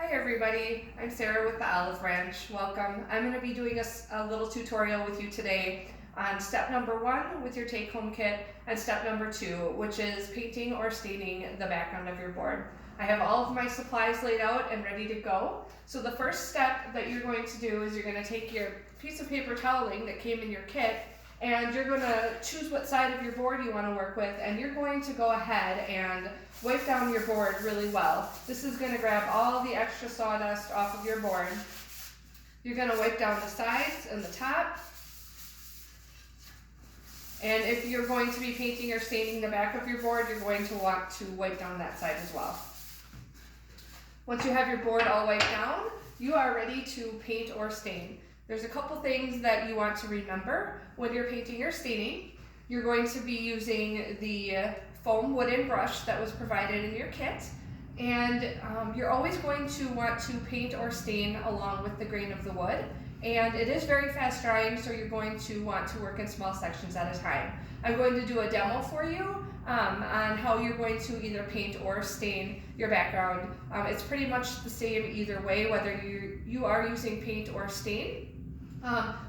Hi everybody, I'm Sarah with the Olive Branch. Welcome. I'm going to be doing a little tutorial with you today on step number 1 with your take-home kit and step number 2, which is painting or staining the background of your board. I have all of my supplies laid out and ready to go. So the first step that you're going to do is you're going to take your piece of paper toweling that came in your kit and you're going to choose what side of your board you want to work with, and you're going to go ahead and wipe down your board really well. This is going to grab all the extra sawdust off of your board. You're going to wipe down the sides and the top. And if you're going to be painting or staining the back of your board, you're going to want to wipe down that side as well. Once you have your board all wiped down, you are ready to paint or stain. There's a couple things that you want to remember when you're painting or staining. You're going to be using the foam wooden brush that was provided in your kit, and you're always going to want to paint or stain along with the grain of the wood. And it is very fast drying, so you're going to want to work in small sections at a time. I'm going to do a demo for you on how you're going to either paint or stain your background. It's pretty much the same either way, whether you are using paint or stain.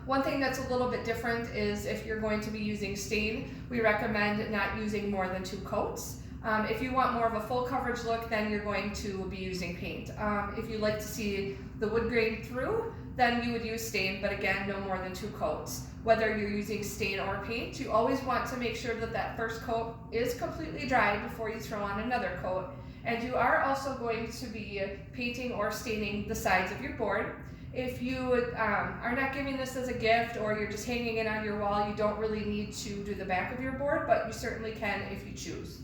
One thing that's a little bit different is if you're going to be using stain, we recommend not using more than 2 coats. If you want more of a full coverage look, then you're going to be using paint. If you like to see the wood grain through, then you would use stain, but again, no more than 2 coats. Whether you're using stain or paint, you always want to make sure that that first coat is completely dry before you throw on another coat. And you are also going to be painting or staining the sides of your board. If you are not giving this as a gift or you're just hanging it on your wall, you don't really need to do the back of your board, but you certainly can if you choose.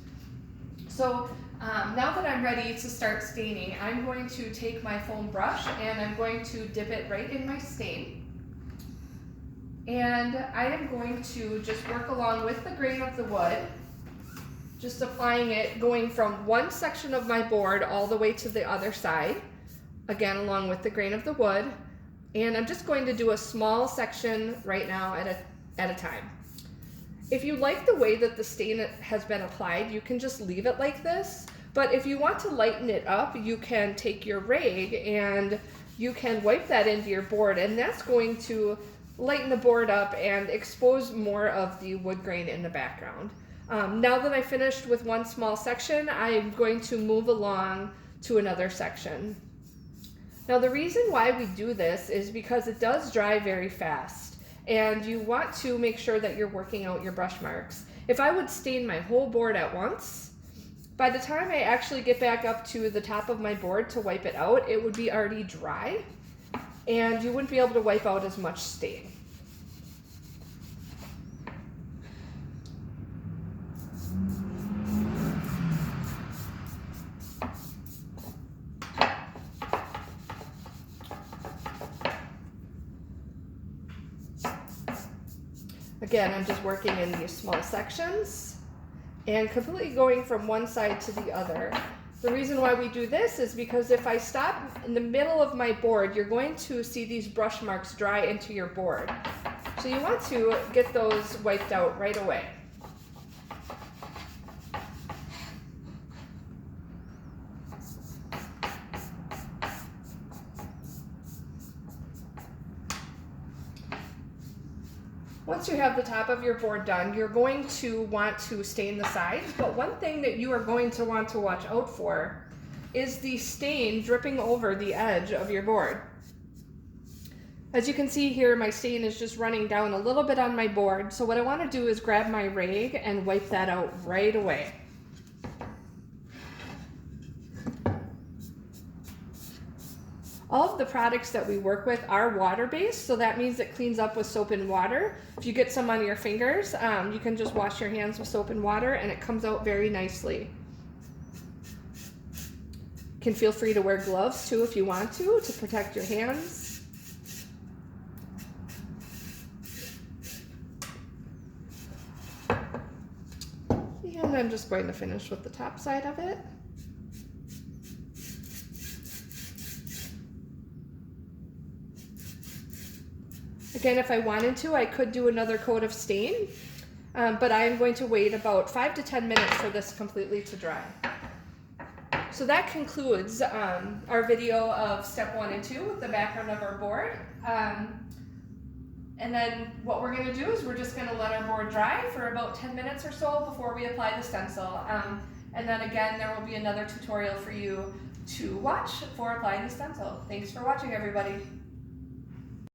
So now that I'm ready to start staining, I'm going to take my foam brush and I'm going to dip it right in my stain. And I am going to just work along with the grain of the wood, just applying it, going from one section of my board all the way to the other side, again along with the grain of the wood. And I'm just going to do a small section right now at a time. If you like the way that the stain has been applied, you can just leave it like this. But if you want to lighten it up, you can take your rag and you can wipe that into your board, and that's going to lighten the board up and expose more of the wood grain in the background. Now that I finished with one small section, I'm going to move along to another section. Now the reason why we do this is because it does dry very fast, and you want to make sure that you're working out your brush marks. If I would stain my whole board at once, by the time I actually get back up to the top of my board to wipe it out, it would be already dry, and you wouldn't be able to wipe out as much stain. Again, I'm just working in these small sections and completely going from one side to the other. The reason why we do this is because if I stop in the middle of my board, you're going to see these brush marks dry into your board. So you want to get those wiped out right away. Once you have the top of your board done, you're going to want to stain the sides, but one thing that you are going to want to watch out for is the stain dripping over the edge of your board. As you can see here, my stain is just running down a little bit on my board, so what I want to do is grab my rag and wipe that out right away. All of the products that we work with are water-based, so that means it cleans up with soap and water. If you get some on your fingers, you can just wash your hands with soap and water and it comes out very nicely. You can feel free to wear gloves too if you want to protect your hands. And I'm just going to finish with the top side of it. Again, if I wanted to, I could do another coat of stain, but I am going to wait about 5 to 10 minutes for this completely to dry. so that concludes our video of step 1 and 2 with the background of our board. And then what we're going to do is we're just going to let our board dry for about 10 minutes or so before we apply the stencil. And then again, there will be another tutorial for you to watch for applying the stencil. Thanks for watching, everybody.